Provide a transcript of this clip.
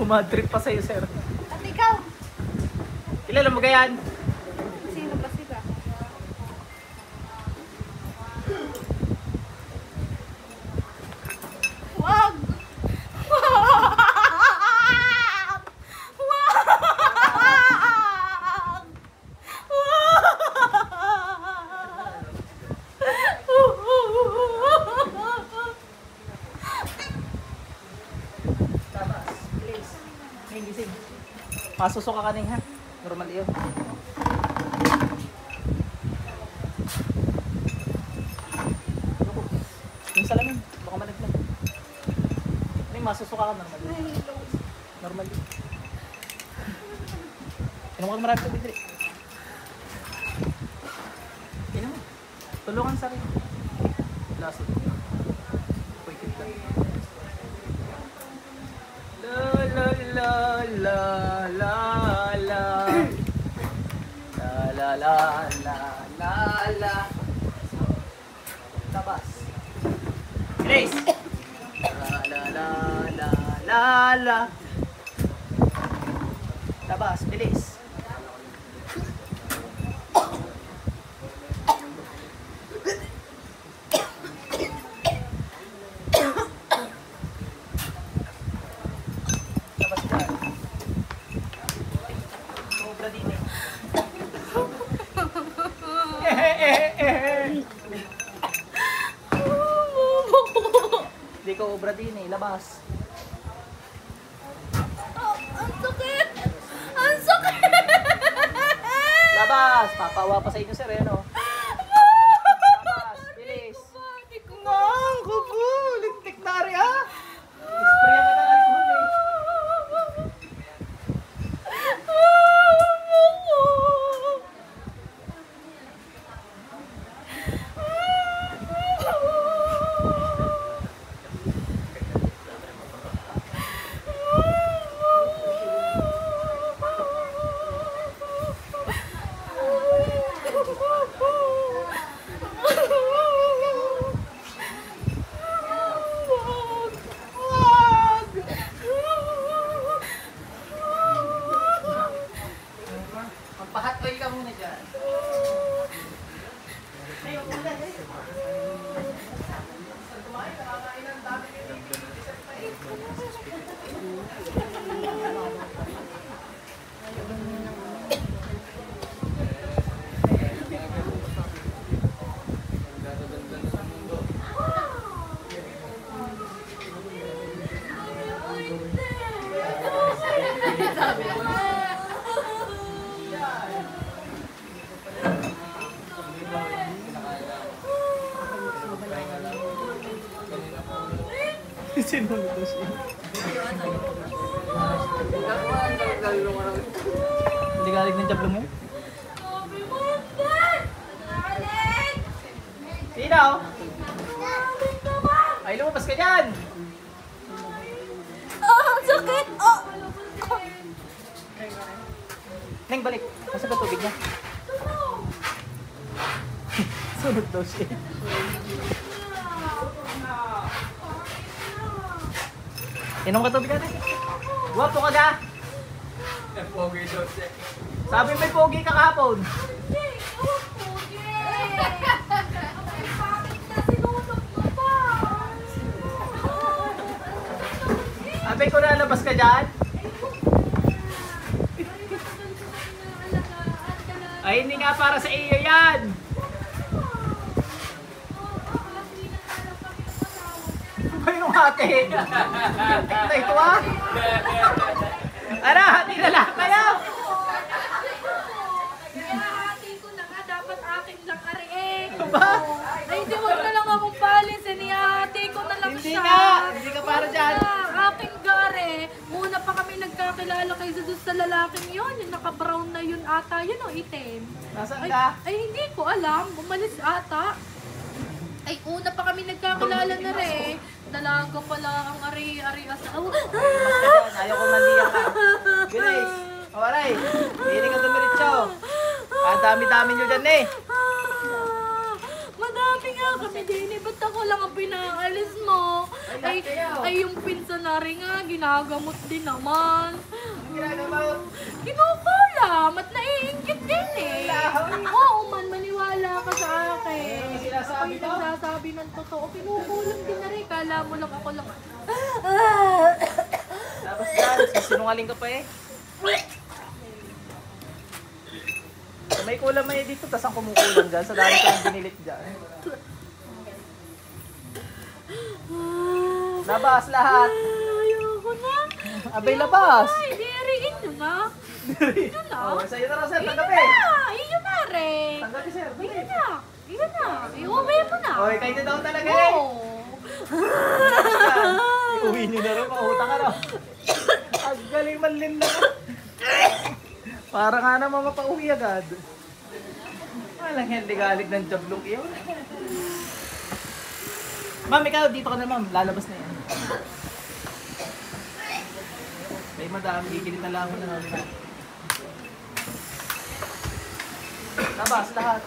Dumadrip pa sa'yo, sir. At ikaw? Kilala mo gayan? Sino ba sila? Wag! Masusuka ka ning ha. Normal yun. Yung salamin, baka malaglag. May masusuka ka normal yun. Normal yun. Inom ka marami tubig dito. Inom mo. Tulungan sa rin. Laso. Pwede lang. La la la la la la la la la la la. Labas. Grace. La la la la la la. Labas, bilis. Hindi ko obra din eh, labas. Oh, ang sakit! Ang sakit! Labas! Papawa pa sa inyo sir, no? Labas, bilis. Nang, kuku! Lintik na rin ha! Spray ka ng alcohol eh. Magpahat oil ka muna dyan. Sinunod ko siya. Hindi galing ng jablo mo? Sino? Ay, lumabas ka dyan! Oh, ang sakit! Oh! Neng, balik. Nasa ka tubig niya? Sunod daw siya. Inom ka tubig natin. Guwapo ka ga? Pogi daw siya. Sabi may pogi ka kahapon. Hindi! Oh, pogi! Ang pangit na sinunog mo pa! Sabi ko lalabas ka dyan? Ay, hindi nga para sa iyo yan! Ano yung ate? Ito ito ah! Ara, hati na lahat kayo! Hati ko na nga, dapat akin lang ari eh. Ba? Ay, hindi mo na lang akong palis eh. Nihati ko na lang Hindi siya. nga! Hindi ka para dyan! Aking gare. Muna pa kami nagkakilala kaysa doon sa lalaking yun. Yung naka-brown na yun ata. Yun o, itim. Nasaan Ay, ka? ay, hindi ko alam. Umalis ata. Ay, una pa kami nagkakilala na rin. Dalaga pala ang ari-ari asawa. Ayaw ko mandiyan ka. Bilis! Mawaray! Hindi ka dumiritso. Ang dami-dami nyo dyan eh. Madami nga kami din eh. Ba't ako lang ang pinaalis mo? Ay, lahat kayo. Ay, yung pinsan na rin nga, ginagamot din naman. Ang ginagawa. Kinukulam at naiingit din eh. Oo man, maniwala ka sa akin. Ano sinasabi Ako'y mo? nagsasabi ng totoo. Kinukulam din na rin. Kala mo lang ako lang. Tapos yan, sinungaling ka pa eh. May kulam may dito, tas ang kumukulam dyan. Sa dami ko ang binilit dyan. Labas lahat. Ayoko na. Abay, labas. Ay, diriin nyo na. Yun na. Oh, sa'yo na raw, sir. Iyon Tanggapin. na. Iyon na rin. Tanggapin, sir. Iyon na. Iyon na. Iuwi mo na. Oy, kayo na daw talaga eh. Oo. Iuwi niyo na rin, makahutang ka raw. Ang galing manlinda ka. Para nga naman mapauwi agad. Walang hindi galig ng job look yun. Ma'am, ikaw dito ka na ma'am. Lalabas na yan. May madami, kikilit na lang ako na namin. Labas lahat.